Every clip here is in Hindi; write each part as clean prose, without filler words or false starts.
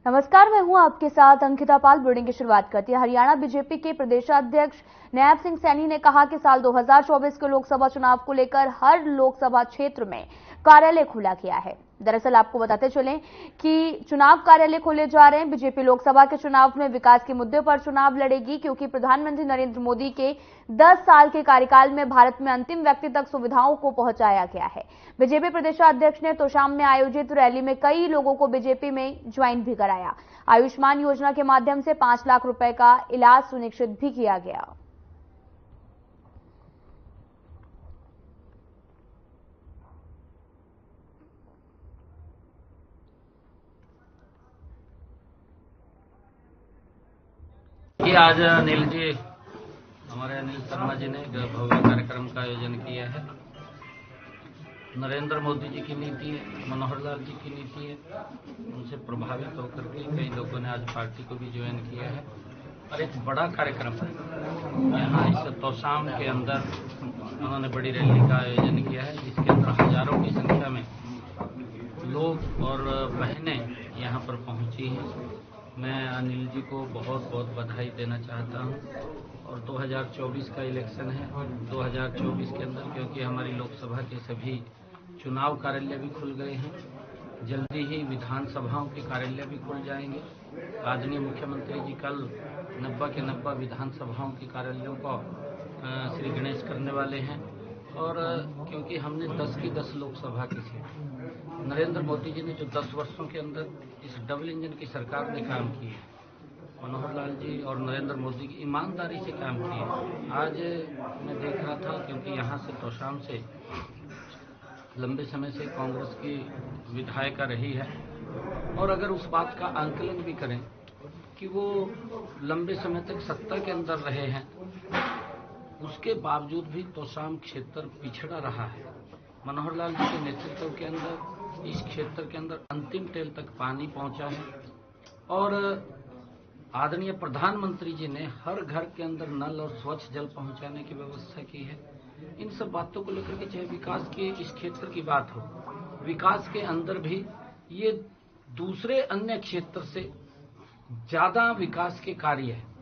नमस्कार, मैं हूं आपके साथ अंकिता पाल। बुलेटिन की शुरुआत करती है। हरियाणा बीजेपी के प्रदेशाध्यक्ष नैब सिंह सैनी ने कहा कि साल 2024 के लोकसभा चुनाव को लेकर हर लोकसभा क्षेत्र में कार्यालय खोला गया है। दरअसल आपको बताते चलें कि चुनाव कार्यालय खोले जा रहे हैं। बीजेपी लोकसभा के चुनाव में विकास के मुद्दे पर चुनाव लड़ेगी, क्योंकि प्रधानमंत्री नरेंद्र मोदी के 10 साल के कार्यकाल में भारत में अंतिम व्यक्ति तक सुविधाओं को पहुंचाया गया है। बीजेपी प्रदेशाध्यक्ष ने तोशाम में आयोजित रैली में कई लोगों को बीजेपी में ज्वाइन भी कराया। आयुष्मान योजना के माध्यम से 5 लाख रुपए का इलाज सुनिश्चित भी किया गया। आज हमारे अनिल शर्मा जी ने एक भव्य कार्यक्रम का आयोजन किया है। नरेंद्र मोदी जी की नीति है, मनोहर लाल जी की नीति है, उनसे प्रभावित होकर के कई लोगों ने आज पार्टी को भी ज्वाइन किया है और एक बड़ा कार्यक्रम है। यहाँ इस तोशाम के अंदर उन्होंने बड़ी रैली का आयोजन किया है, जिसके अंदर हजारों की संख्या में लोग और बहनें यहाँ पर पहुंची हैं। मैं अनिल जी को बहुत बहुत बधाई देना चाहता हूं। और 2024 का इलेक्शन है, 2024 के अंदर क्योंकि हमारी लोकसभा के सभी चुनाव कार्यालय भी खुल गए हैं, जल्दी ही विधानसभाओं के कार्यालय भी खुल जाएंगे। आदरणीय मुख्यमंत्री जी कल 90 के 90 विधानसभाओं के कार्यालयों को श्री गणेश करने वाले हैं। और क्योंकि हमने 10 की 10 लोकसभा की सीट, नरेंद्र मोदी जी ने जो 10 वर्षों के अंदर इस डबल इंजन की सरकार ने काम की है, मनोहर लाल जी और नरेंद्र मोदी की ईमानदारी से काम किए। आज मैं देख रहा था, क्योंकि यहाँ से तोशाम से लंबे समय से कांग्रेस की विधायिका रही है, और अगर उस बात का आंकलन भी करें कि वो लंबे समय तक सत्ता के अंदर रहे हैं, उसके बावजूद भी तोशाम क्षेत्र पिछड़ा रहा है। मनोहर लाल जी के नेतृत्व के अंदर इस क्षेत्र के अंदर अंतिम टेल तक पानी पहुंचा है, और आदरणीय प्रधानमंत्री जी ने हर घर के अंदर नल और स्वच्छ जल पहुंचाने की व्यवस्था की है। इन सब बातों को लेकर के चाहे विकास के इस क्षेत्र की बात हो, विकास के अंदर भी ये दूसरे अन्य क्षेत्र से ज्यादा विकास के कार्य है।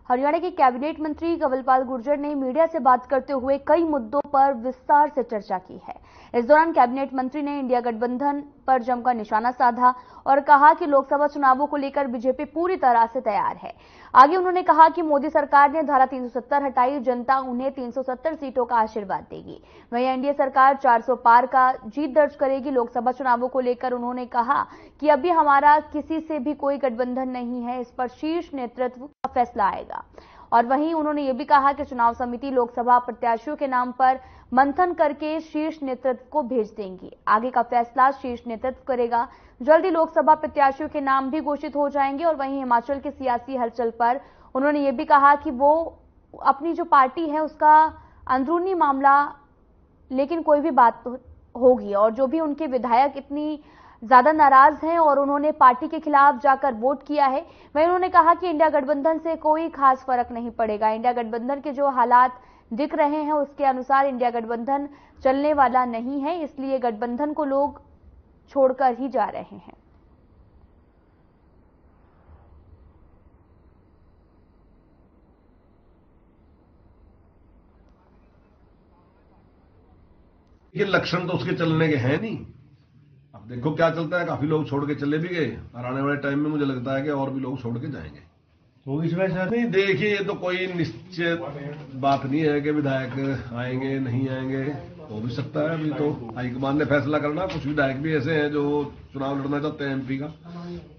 हरियाणा के कैबिनेट मंत्री कंवरपाल गुर्जर ने मीडिया से बात करते हुए कई मुद्दों पर विस्तार से चर्चा की है। इस दौरान कैबिनेट मंत्री ने इंडिया गठबंधन पर जमकर निशाना साधा और कहा कि लोकसभा चुनावों को लेकर बीजेपी पूरी तरह से तैयार है। आगे उन्होंने कहा कि मोदी सरकार ने धारा 370 हटाई, जनता उन्हें 370 सीटों का आशीर्वाद देगी। वहीं एनडीए सरकार 400 पार का जीत दर्ज करेगी। लोकसभा चुनावों को लेकर उन्होंने कहा कि अभी हमारा किसी से भी कोई गठबंधन नहीं है, इस पर शीर्ष नेतृत्व का फैसला आएगा। और वहीं उन्होंने ये भी कहा कि चुनाव समिति लोकसभा प्रत्याशियों के नाम पर मंथन करके शीर्ष नेतृत्व को भेज देंगी। आगे का फैसला शीर्ष नेतृत्व करेगा। जल्दी लोकसभा प्रत्याशियों के नाम भी घोषित हो जाएंगे। और वहीं हिमाचल की सियासी हलचल पर उन्होंने ये भी कहा कि वो अपनी जो पार्टी है उसका अंदरूनी मामला, लेकिन कोई भी बात होगी, और जो भी उनके विधायक इतनी ज्यादा नाराज हैं और उन्होंने पार्टी के खिलाफ जाकर वोट किया है, वहीं उन्होंने कहा कि इंडिया गठबंधन से कोई खास फर्क नहीं पड़ेगा। इंडिया गठबंधन के जो हालात दिख रहे हैं उसके अनुसार इंडिया गठबंधन चलने वाला नहीं है, इसलिए गठबंधन को लोग छोड़कर ही जा रहे हैं। ये लक्षण तो उसके चलने के हैं नहीं। अब देखो क्या चलता है, काफी लोग छोड़ के चले भी गए और आने वाले टाइम में मुझे लगता है कि और भी लोग छोड़ के जाएंगे। तो इसमें सर नहीं, देखिए ये तो कोई निश्चित बात नहीं है कि विधायक आएंगे नहीं आएंगे, हो भी सकता है। अभी तो हाईकमान ने फैसला करना। कुछ विधायक भी ऐसे हैं जो चुनाव लड़ना चाहते हैं एमपी का,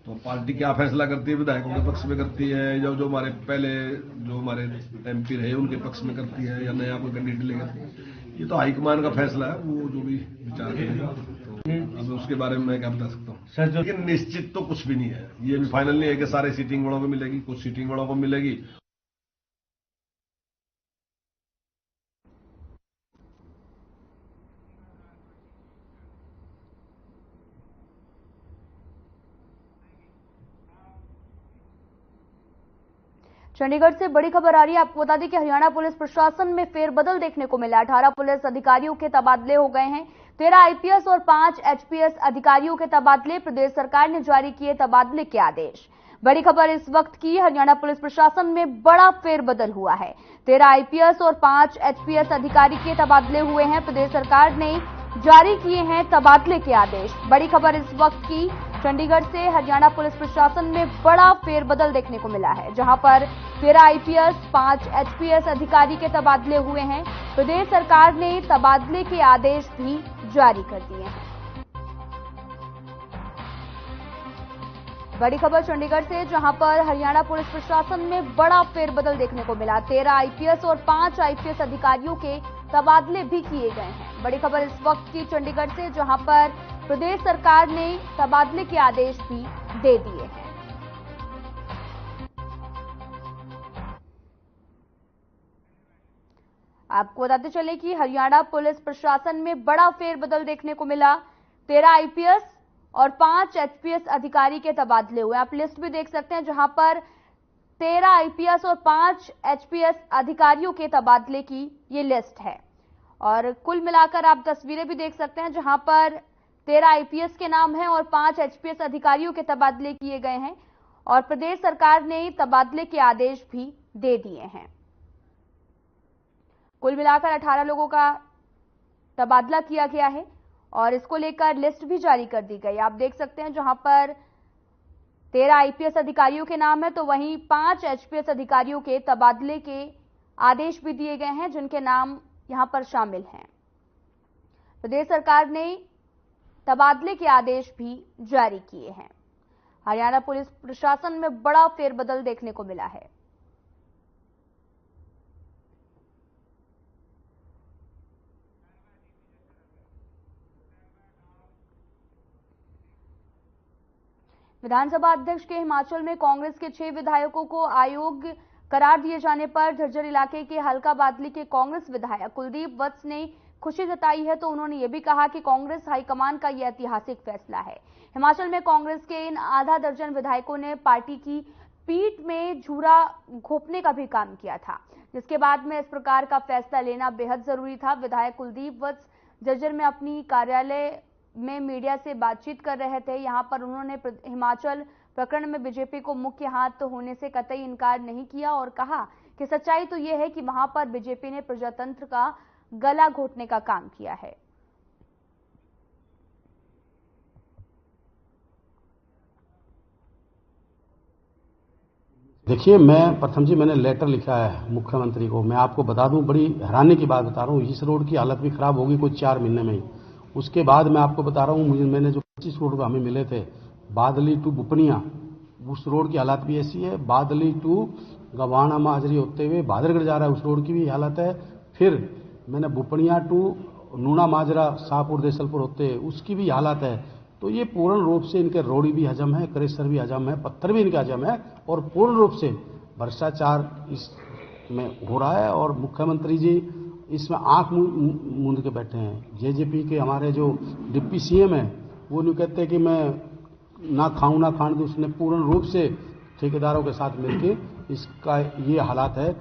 तो पार्टी क्या फैसला करती है विधायकों के पक्ष में करती है, या जो हमारे पहले जो हमारे एमपी रहे उनके पक्ष में करती है, या नया कोई कैंडिडेट लेकर, ये तो हाईकमान का फैसला है। वो जो भी विचार करेगा, तो अब उसके बारे में मैं क्या बता सकता हूँ सर। लेकिन निश्चित तो कुछ भी नहीं है, ये भी फाइनल नहीं है कि सारे सीटिंग वालों को मिलेगी, कुछ सीटिंग वालों को मिलेगी। चंडीगढ़ से बड़ी खबर आ रही है। आपको बता दें कि हरियाणा पुलिस प्रशासन में फेरबदल देखने को मिला। 18 पुलिस अधिकारियों के तबादले हो गए हैं। 13 आईपीएस और 5 एचपीएस अधिकारियों के तबादले, प्रदेश सरकार ने जारी किए तबादले के आदेश। बड़ी खबर इस वक्त की, हरियाणा पुलिस प्रशासन में बड़ा फेरबदल हुआ है। 13 आईपीएस और 5 एचपीएस अधिकारी के तबादले हुए हैं। प्रदेश सरकार ने जारी किए हैं तबादले के आदेश। बड़ी खबर इस वक्त की, चंडीगढ़ से हरियाणा पुलिस प्रशासन में बड़ा फेरबदल देखने को मिला है, जहां पर 13 आईपीएस, 5 एचपीएस अधिकारी के तबादले हुए हैं। प्रदेश सरकार ने तबादले के आदेश भी जारी कर दिए हैं। बड़ी खबर चंडीगढ़ से, जहां पर हरियाणा पुलिस प्रशासन में बड़ा फेरबदल देखने को मिला। 13 आईपीएस और 5 आईपीएस अधिकारियों के तबादले भी किए गए हैं। बड़ी खबर इस वक्त की चंडीगढ़ से, जहां पर प्रदेश सरकार ने तबादले के आदेश भी दे दिए हैं। आपको बताते चले कि हरियाणा पुलिस प्रशासन में बड़ा फेरबदल देखने को मिला। 13 आईपीएस और 5 एचपीएस अधिकारी के तबादले हुए। आप लिस्ट भी देख सकते हैं, जहां पर 13 आईपीएस और 5 एचपीएस अधिकारियों के तबादले की ये लिस्ट है। और कुल मिलाकर आप तस्वीरें भी देख सकते हैं, जहां पर 13 आईपीएस के नाम हैं और 5 एचपीएस अधिकारियों के तबादले किए गए हैं। और प्रदेश सरकार ने तबादले के आदेश भी दे दिए हैं। कुल मिलाकर 18 लोगों का तबादला किया गया है और इसको लेकर लिस्ट भी जारी कर दी गई। आप देख सकते हैं, जहां पर 13 आईपीएस अधिकारियों के नाम है, तो वहीं 5 एचपीएस अधिकारियों के तबादले के आदेश भी दिए गए हैं, जिनके नाम यहां पर शामिल हैं। प्रदेश सरकार ने तबादले के आदेश भी जारी किए हैं। हरियाणा पुलिस प्रशासन में बड़ा फेरबदल देखने को मिला है। विधानसभा अध्यक्ष के हिमाचल में कांग्रेस के 6 विधायकों को अयोग्य करार दिए जाने पर झज्जर इलाके के हल्का बादली के कांग्रेस विधायक कुलदीप वत्स ने खुशी जताई है। तो उन्होंने ये भी कहा कि कांग्रेस हाईकमान का यह ऐतिहासिक फैसला है। हिमाचल में कांग्रेस के इन आधा दर्जन विधायकों ने पार्टी की पीठ में झूरा घोंपने का भी काम किया था, जिसके बाद में इस प्रकार का फैसला लेना बेहद जरूरी था। विधायक कुलदीप वत्स झज्जर में अपनी कार्यालय में मीडिया से बातचीत कर रहे थे। यहां पर उन्होंने हिमाचल प्रकरण में बीजेपी को मुख्य हाथ होने से कतई इनकार नहीं किया और कहा कि सच्चाई तो यह है कि वहां पर बीजेपी ने प्रजातंत्र का गला घोटने का काम किया है। देखिए, मैंने लेटर लिखा है मुख्यमंत्री को। मैं आपको बता दूं, बड़ी हैरानी की बात बता रहा हूं, इस रोड की हालत भी खराब होगी कुछ 4 महीने में ही। उसके बाद मैं आपको बता रहा हूं, मैंने जो 25 रोड हमें मिले थे, बादली टू बुपनिया, उस रोड की हालत भी ऐसी है। बादली टू गवाना माजरी होते हुए भादरगढ़ जा रहा है, उस रोड की भी हालत है। फिर मैंने बुपनिया टू नूना माजरा शाहपुर देसलपुर होते हुए उसकी भी हालत है। तो ये पूर्ण रूप से इनके रोडी भी हजम है, क्रेशर भी हजम है, पत्थर भी इनके हजम है और पूर्ण रूप से भ्रष्टाचार इसमें हो रहा है। और मुख्यमंत्री जी इसमें आंख मूंद के बैठे हैं। जेजेपी के हमारे जो डिप्टी सीएम है, वो नहीं कहते कि मैं ना खाऊं ना खाने दूं। उसने पूर्ण रूप से ठेकेदारों के साथ मिलकर इसका ये हालात है।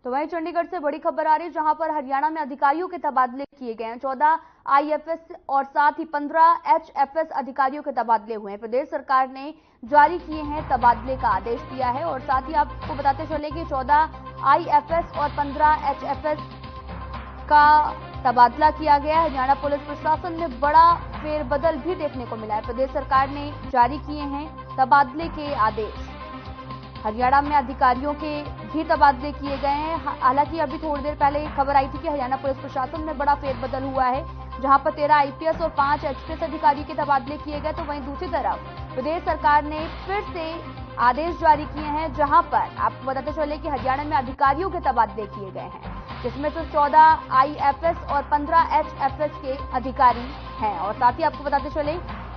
तो वहीं चंडीगढ़ से बड़ी खबर आ रही है, जहां पर हरियाणा में अधिकारियों के तबादले किए गए हैं। 14 आईएफएस और साथ ही 15 एचएफएस अधिकारियों के तबादले हुए हैं। प्रदेश सरकार ने जारी किए हैं तबादले का आदेश दिया है। और साथ ही आपको बताते चले कि 14 आईएफएस और 15 एचएफएस का तबादला किया गया है। हरियाणा पुलिस प्रशासन में बड़ा फेरबदल भी देखने को मिला है। प्रदेश सरकार ने जारी किए हैं तबादले के आदेश। हरियाणा में अधिकारियों के भी तबादले किए गए हैं। हालांकि अभी थोड़ी देर पहले खबर आई थी कि हरियाणा पुलिस प्रशासन में बड़ा फेरबदल हुआ है, जहां पर 13 आईपीएस और 5 एचपीएस अधिकारी के तबादले किए गए। तो वहीं दूसरी तरफ प्रदेश सरकार ने फिर से आदेश जारी किए हैं, जहां पर आपको बताते चले कि हरियाणा में अधिकारियों के तबादले किए गए हैं, जिसमें से 14 आईएफएस और 15 एचएफएस के अधिकारी हैं। और साथ ही आपको बताते चले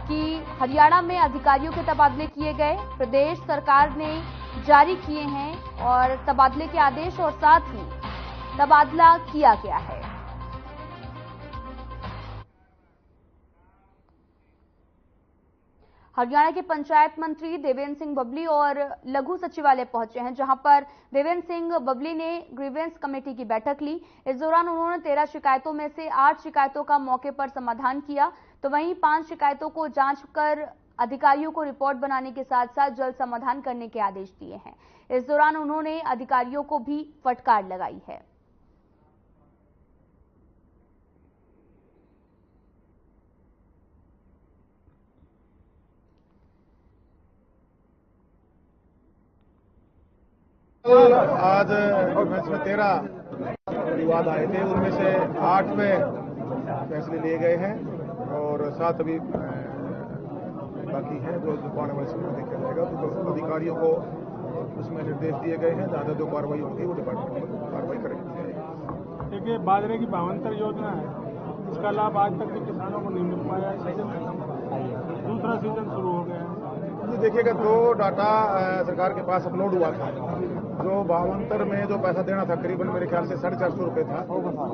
कि हरियाणा में अधिकारियों के तबादले किए गए। प्रदेश सरकार ने जारी किए हैं और तबादले के आदेश और साथ ही तबादला किया गया है। हरियाणा के पंचायत मंत्री देवेंद्र सिंह बबली और लघु सचिवालय पहुंचे हैं, जहां पर देवेंद्र सिंह बबली ने ग्रीवेंस कमेटी की बैठक ली। इस दौरान उन्होंने 13 शिकायतों में से 8 शिकायतों का मौके पर समाधान किया, तो वहीं 5 शिकायतों को जांच कर अधिकारियों को रिपोर्ट बनाने के साथ साथ जल्द समाधान करने के आदेश दिए हैं। इस दौरान उन्होंने अधिकारियों को भी फटकार लगाई है। आज में 13 विवाद आए थे, उनमें से 8 में फैसले लिए गए हैं और 7 अभी बाकी हैं जो आने वाले समय में देखा जाएगा। तो अधिकारियों को उसमें निर्देश दिए गए हैं, ज़्यादा जो कार्रवाई होगी वो डिपार्टमेंट कार्रवाई करेगी। देखिए, बाजरे की भावांतर योजना है, इसका लाभ आज तक के किसानों को नहीं मिल पाया। सीजन खत्म, दूसरा सीजन शुरू हो गया है। देखिएगा, 2 डाटा सरकार के पास अपलोड हुआ था। जो भावांतर में जो पैसा देना था करीबन मेरे ख्याल से 450 रुपये था,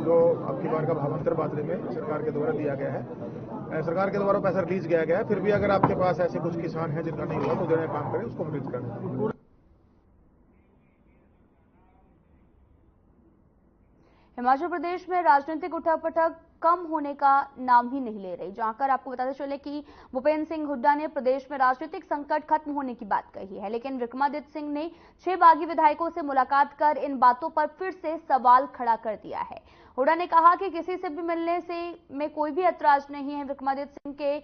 जो अब की बार का भावांतर बाजरे में सरकार के द्वारा दिया गया है। सरकार के द्वारा पैसा रिलीज किया गया है। फिर भी अगर आपके पास ऐसे कुछ किसान हैं जिनका नहीं हुआ तो देने काम करें, उसको रिलीज करें। हिमाचल प्रदेश में राजनीतिक उठापटक कम होने का नाम ही नहीं ले रही, जहां कर आपको बताते चले कि भूपेंद्र सिंह हुड्डा ने प्रदेश में राजनीतिक संकट खत्म होने की बात कही है, लेकिन विक्रमादित्य सिंह ने 6 बागी विधायकों से मुलाकात कर इन बातों पर फिर से सवाल खड़ा कर दिया है। हुड्डा ने कहा कि किसी से भी मिलने से में कोई भी ऐतराज नहीं है। विक्रमादित्य सिंह के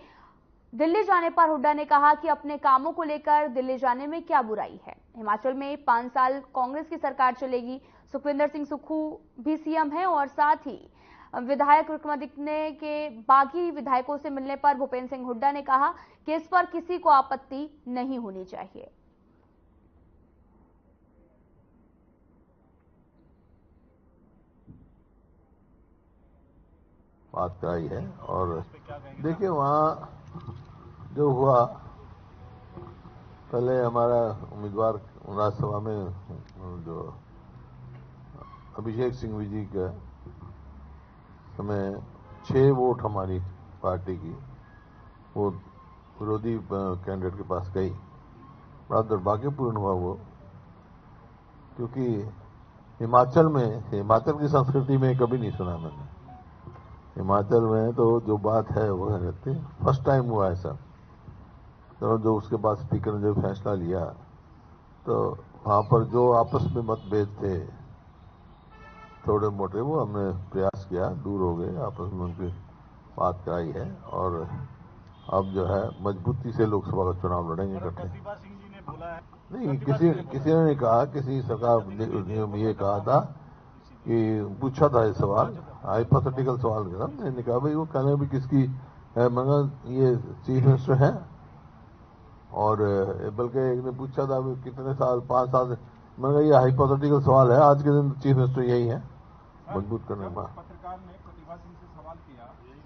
दिल्ली जाने पर हुड्डा ने कहा कि अपने कामों को लेकर दिल्ली जाने में क्या बुराई है। हिमाचल में 5 साल कांग्रेस की सरकार चलेगी। सुखविंदर सिंह सुक्खू भी सीएम हैं और साथ ही विधायक विक्रमादित्य के बागी विधायकों से मिलने पर भूपेंद्र सिंह हुड्डा ने कहा कि इस पर किसी को आपत्ति नहीं होनी चाहिए। बात कराई है और देखिए, वहाँ जो हुआ, पहले हमारा उम्मीदवार राज्यसभा में जो अभिषेक सिंह विजी का समय 6 वोट हमारी पार्टी की वो विरोधी कैंडिडेट के पास गई। बड़ा दुर्भाग्यपूर्ण हुआ वो, क्योंकि हिमाचल की संस्कृति में कभी नहीं सुना मैंने। हिमाचल में तो जो बात है वो रहती है, फर्स्ट टाइम हुआ ऐसा। तो जो उसके बाद स्पीकर ने जो फैसला लिया, तो वहाँ पर जो आपस में मतभेद थे थोड़े मोटे, वो हमने प्रयास किया, दूर हो गए, आपस में उनकी बात कराई है और अब जो है मजबूती से लोकसभा का चुनाव लड़ेंगे इकट्ठे। नहीं, किसी ने नहीं कहा, किसी सरकार ने ये कहा था कि पूछा था ये सवाल, हाइपोथेटिकल सवाल करा। मैंने कहा भाई वो कहने भी किसकी है, मैंने ये चीफ मिनिस्टर है, और बल्कि एक ने पूछा था कितने साल, 5 साल। मैंने कहा ये हाइपोथेटिकल सवाल है, आज के दिन चीफ मिनिस्टर यही है मजबूत करने में। पत्रकार ने प्रतिभा सिंह से सवाल किया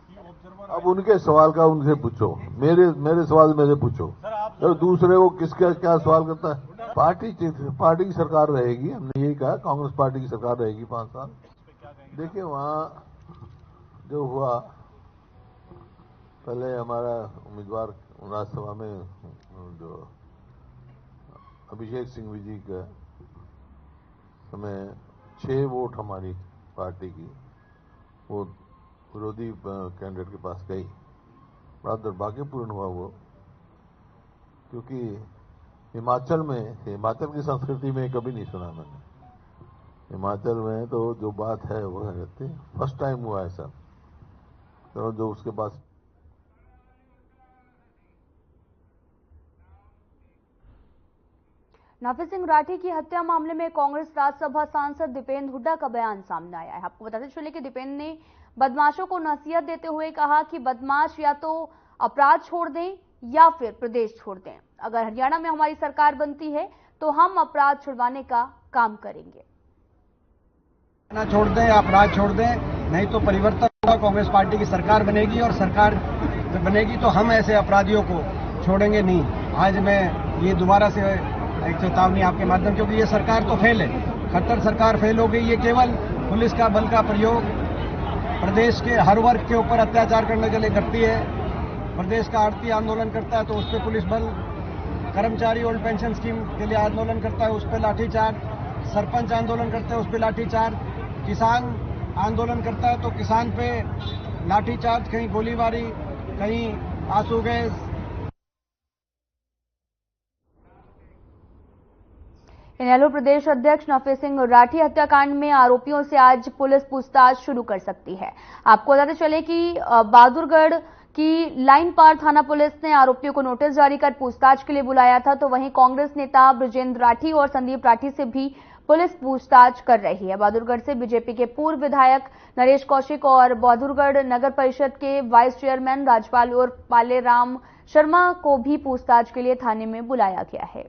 कि ऑब्जर्वर, अब उनके सवाल का उनसे पूछो, मेरे सवाल मेरे पूछो। तो दूसरे को किसका क्या सवाल करता है? पार्टी की सरकार रहेगी, हमने यही कहा, कांग्रेस पार्टी की सरकार रहेगी 5 साल। देखिए, वहाँ जो हुआ, पहले हमारा उम्मीदवार राज्यसभा में जो अभिषेक सिंह विजी का समय 6 वोट हमारी पार्टी की वो विरोधी कैंडिडेट के पास गई। बड़ा दुर्भाग्यपूर्ण हुआ वो, क्योंकि हिमाचल की संस्कृति में कभी नहीं सुना मैंने। हिमाचल में तो जो बात है वो रहती है, फर्स्ट टाइम हुआ ऐसा। तो जो उसके बाद नाफिज सिंह राठी की हत्या मामले में कांग्रेस राज्यसभा सांसद दीपेंद्र हुड्डा का बयान सामने आया है। आपको बताते चले कि दीपेंद्र ने बदमाशों को नसीहत देते हुए कहा कि बदमाश या तो अपराध छोड़ दें या फिर प्रदेश छोड़ दें। अगर हरियाणा में हमारी सरकार बनती है तो हम अपराध छुड़वाने का काम करेंगे। ना छोड़ दें, अपराध छोड़ दें, नहीं तो परिवर्तन होगा, कांग्रेस पार्टी की सरकार बनेगी और सरकार जब बनेगी तो हम ऐसे अपराधियों को छोड़ेंगे नहीं। आज मैं ये दोबारा से एक चेतावनी आपके माध्यम, क्योंकि ये सरकार तो फेल है, खट्टर सरकार फेल हो गई। ये केवल पुलिस का बल का प्रयोग प्रदेश के हर वर्ग के ऊपर अत्याचार करने के लिए करती है। प्रदेश का आड़ती आंदोलन करता है तो उस पर पुलिस बल, कर्मचारी ओल्ड पेंशन स्कीम के लिए आंदोलन करता है उस पर लाठीचार्ज, सरपंच आंदोलन करते हैं उस पर लाठीचार्ज, किसान आंदोलन करता है तो किसान पे लाठीचार्ज, कहीं गोलीबारी, कहीं आंसू गैस। इनेलो प्रदेश अध्यक्ष नफे सिंह राठी हत्याकांड में आरोपियों से आज पुलिस पूछताछ शुरू कर सकती है। आपको बताते चले कि बहादुरगढ़ की लाइन पार थाना पुलिस ने आरोपियों को नोटिस जारी कर पूछताछ के लिए बुलाया था, तो वहीं कांग्रेस नेता ब्रजेंद्र राठी और संदीप राठी से भी पुलिस पूछताछ कर रही है। बहादुरगढ़ से बीजेपी के पूर्व विधायक नरेश कौशिक और बहादुरगढ़ नगर परिषद के वाइस चेयरमैन राजपाल उर्फ पालेराम शर्मा को भी पूछताछ के लिए थाने में बुलाया गया है।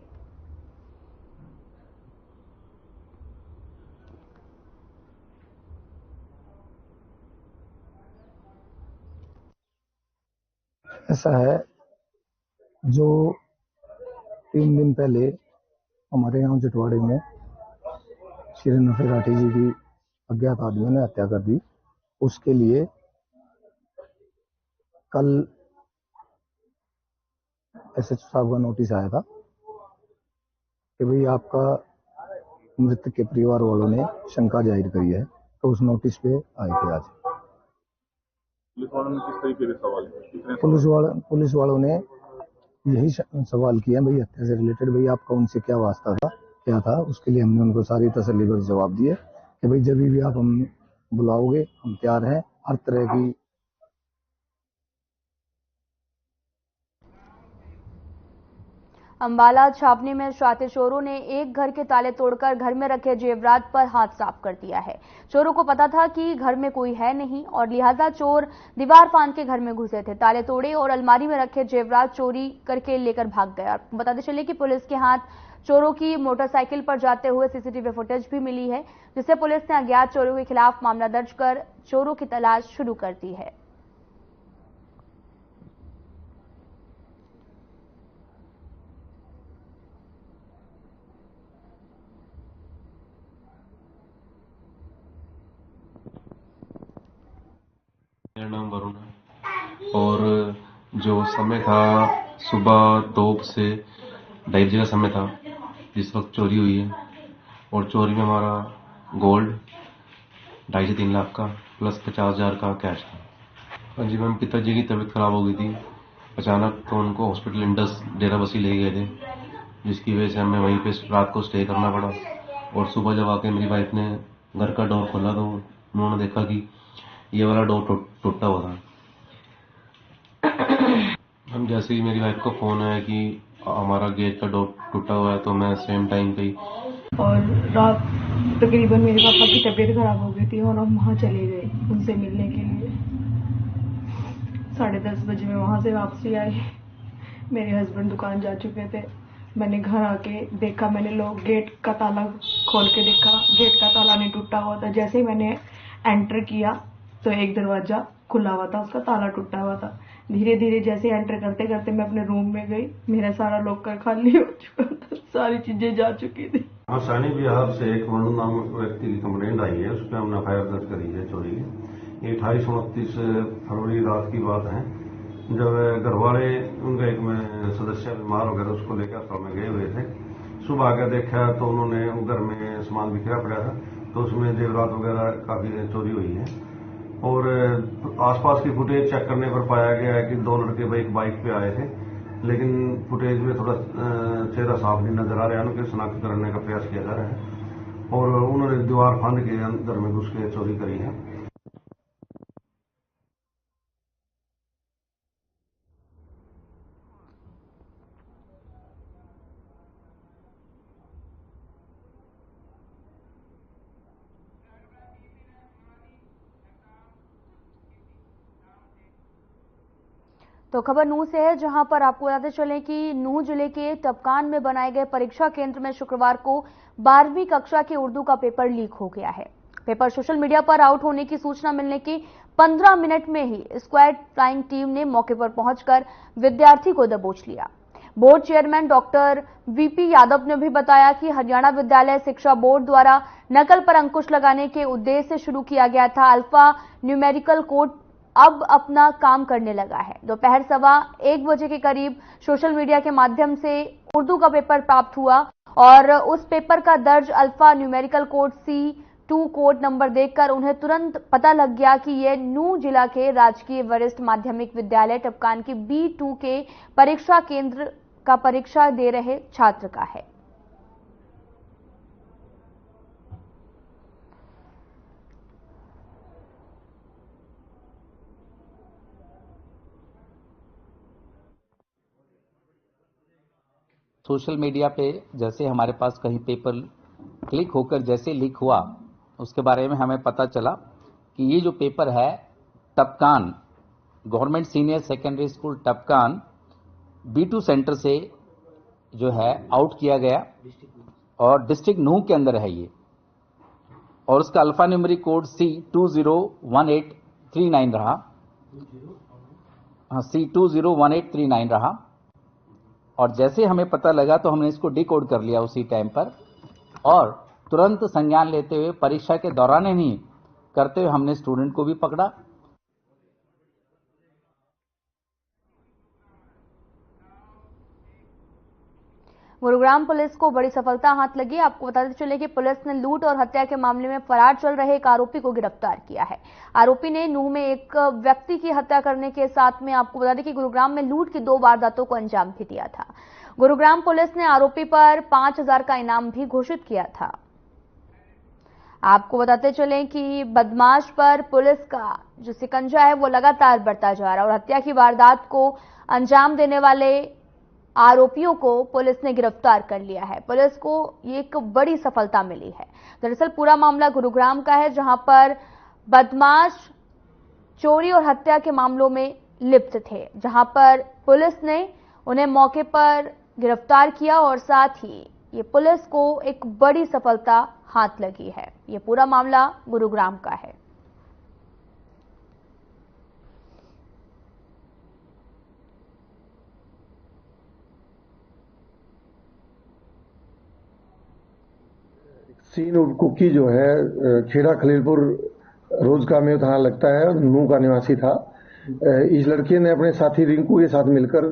ऐसा है, जो 3 दिन पहले हमारे गांव जटवाड़े में श्री नफे राठी जी की अज्ञात आदमियों ने हत्या कर दी, उसके लिए कल एसएचओ साहब का नोटिस आया था कि भाई आपका मृतक के परिवार वालों ने शंका जाहिर करी है, तो उस नोटिस पे आए थे आज। पुलिस वालों ने किस तरीके से सवाल किया? पुलिस वालों ने यही सवाल किया, भाई हत्या से रिलेटेड भाई आपका उनसे क्या वास्ता था, क्या था। उसके लिए हमने उनको सारी तसल्लीबख्श जवाब दिए कि भाई जब भी आप हम बुलाओगे हम तैयार हैं, हर तरह की। अंबाला छावनी में शातिर चोरों ने एक घर के ताले तोड़कर घर में रखे जेवरात पर हाथ साफ कर दिया है। चोरों को पता था कि घर में कोई है नहीं और लिहाजा चोर दीवार फांद के घर में घुसे थे, ताले तोड़े और अलमारी में रखे जेवरात चोरी करके लेकर भाग गए। आपको बताते चले कि पुलिस के हाथ चोरों की मोटरसाइकिल पर जाते हुए सीसीटीवी फुटेज भी मिली है, जिससे पुलिस ने अज्ञात चोरों के खिलाफ मामला दर्ज कर चोरों की तलाश शुरू कर दी है। मेरा नाम वरुण है और जो समय था सुबह 2 से 2:30 बजे का समय था जिस वक्त चोरी हुई है, और चोरी में हमारा गोल्ड 2.5 से 3 लाख का प्लस 50,000 का कैश था। हाँ जी मैम, पिताजी की तबीयत खराब हो गई थी अचानक, तो उनको हॉस्पिटल इंडस डेराबस्सी ले गए थे, जिसकी वजह से हमें वहीं पे रात को स्टे करना पड़ा। और सुबह जब आके मेरी वाइफ ने घर का डोर खोला तो उन्होंने देखा कि ये वाला डोर टूटा हुआ था। हम जैसे ही मेरी वाइफ को फोन आया कि हमारा गेट का डोर टूटा हुआ है, तो मैं सेम टाइम पे ही और रात तकरीबन मेरे पापा की तबीयत खराब हो गई थी और हम वहाँ चले गए उनसे मिलने के लिए। 10:30 बजे में वहाँ से वापसी आई। मेरे हस्बैंड दुकान जा चुके थे। मैंने घर आके देखा, मैंने लोग गेट का ताला खोल के देखा, गेट का ताला नहीं टूटा हुआ था। जैसे ही मैंने एंटर किया तो एक दरवाजा खुला हुआ था, उसका ताला टूटा हुआ था। धीरे धीरे जैसे एंटर करते करते मैं अपने रूम में गई, मेरा सारा लॉकर खाली हो चुका था, सारी चीजें जा चुकी थी। हाँ, सैनी बिहार से एक वरुण नामक व्यक्ति की कंप्लेंट आई है, उस पर हमने एफआईआर दर्ज करी है चोरी की। ये 28-29 फरवरी रात की बात है, जब घर वाले उनका एक में सदस्य बीमार वगैरह उसको लेकर अस्पताल में गए हुए थे। सुबह आकर देखा तो उन्होंने घर में सामान बिखरा पड़ा था, तो उसमें जेवरात वगैरह काफी चोरी हुई है। और आसपास की फुटेज चेक करने पर पाया गया है कि 2 लड़के एक बाइक पे आए थे, लेकिन फुटेज में थोड़ा चेहरा साफ नहीं नजर आ रहा है। उनके शनाख्त करने का प्रयास किया जा रहा है और उन्होंने दीवार फांद के अंदर में घुस के चोरी करी है। तो खबर नूह से है, जहां पर आपको बताते चलें कि नूह जिले के टपकान में बनाए गए परीक्षा केंद्र में शुक्रवार को 12वीं कक्षा के उर्दू का पेपर लीक हो गया है। पेपर सोशल मीडिया पर आउट होने की सूचना मिलने के 15 मिनट में ही स्क्वाड फ्लाइंग टीम ने मौके पर पहुंचकर विद्यार्थी को दबोच लिया। Board chairman doctor VP Yadav ने भी बताया कि हरियाणा विद्यालय शिक्षा बोर्ड द्वारा नकल पर अंकुश लगाने के उद्देश्य से शुरू किया गया था अल्फा न्यूमेरिकल कोड अब अपना काम करने लगा है। दोपहर 1:15 के करीब सोशल मीडिया के माध्यम से उर्दू का पेपर प्राप्त हुआ और उस पेपर का दर्ज alpha numerical code C2 code number देखकर उन्हें तुरंत पता लग गया कि यह नूंह जिला के राजकीय वरिष्ठ माध्यमिक विद्यालय टपकान के B2 के परीक्षा केंद्र का परीक्षा दे रहे छात्र का है। सोशल मीडिया पे जैसे हमारे पास कहीं पेपर क्लिक होकर जैसे लीक हुआ, उसके बारे में हमें पता चला कि ये जो पेपर है Tapkan government senior secondary school Tapkan B2 centre से जो है आउट किया गया और डिस्ट्रिक्ट नूंह के अंदर है ये, और उसका अल्फा न्यूमेरिक कोड C201839 रहा। C201839 रहा। और जैसे हमें पता लगा तो हमने इसको डिकोड कर लिया उसी टाइम पर और तुरंत संज्ञान लेते हुए परीक्षा के दौरान ही करते हुए हमने स्टूडेंट को भी पकड़ा। गुरुग्राम पुलिस को बड़ी सफलता हाथ लगी। आपको बताते चले कि पुलिस ने लूट और हत्या के मामले में फरार चल रहे एक आरोपी को गिरफ्तार किया है। आरोपी ने नूंह में एक व्यक्ति की हत्या करने के साथ में आपको बता दें कि गुरुग्राम में लूट की 2 वारदातों को अंजाम भी दिया था। गुरुग्राम पुलिस ने आरोपी पर 5,000 का इनाम भी घोषित किया था। आपको बताते चले कि बदमाश पर पुलिस का जो शिकंजा है वो लगातार बढ़ता जा रहा है और हत्या की वारदात को अंजाम देने वाले आरोपियों को पुलिस ने गिरफ्तार कर लिया है। पुलिस को ये एक बड़ी सफलता मिली है। दरअसल पूरा मामला गुरुग्राम का है, जहां पर बदमाश चोरी और हत्या के मामलों में लिप्त थे, जहां पर पुलिस ने उन्हें मौके पर गिरफ्तार किया और साथ ही ये पुलिस को एक बड़ी सफलता हाथ लगी है। ये पूरा मामला गुरुग्राम का है। सीन और कुकी जो है खेड़ा खलीलपुर रोज का में थाना लगता है, नूंह का निवासी था। इस लड़के ने अपने साथी रिंकू के साथ मिलकर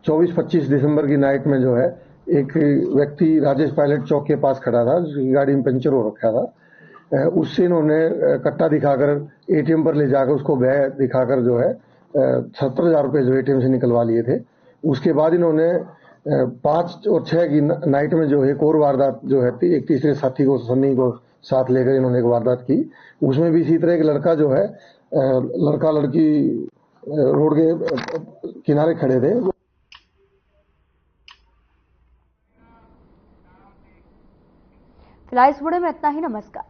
24-25 दिसंबर की नाइट में जो है एक व्यक्ति राजेश पायलट चौक के पास खड़ा था, जिसकी गाड़ी में पंचर हो रखा था। उससे इन्होंने कट्टा दिखाकर ATM पर ले जाकर उसको भय दिखाकर जो है 70,000 रुपये जो ATM से निकलवा लिए थे। उसके बाद इन्होंने 5 और 6 की नाइट में जो है एक और वारदात जो है एक तीसरे साथी को सन्नी को साथ लेकर इन्होंने एक वारदात की। उसमें भी इसी तरह एक लड़का जो है लड़का लड़की रोड के किनारे खड़े थे। फिलहाल इस वीडियो में इतना ही। नमस्कार।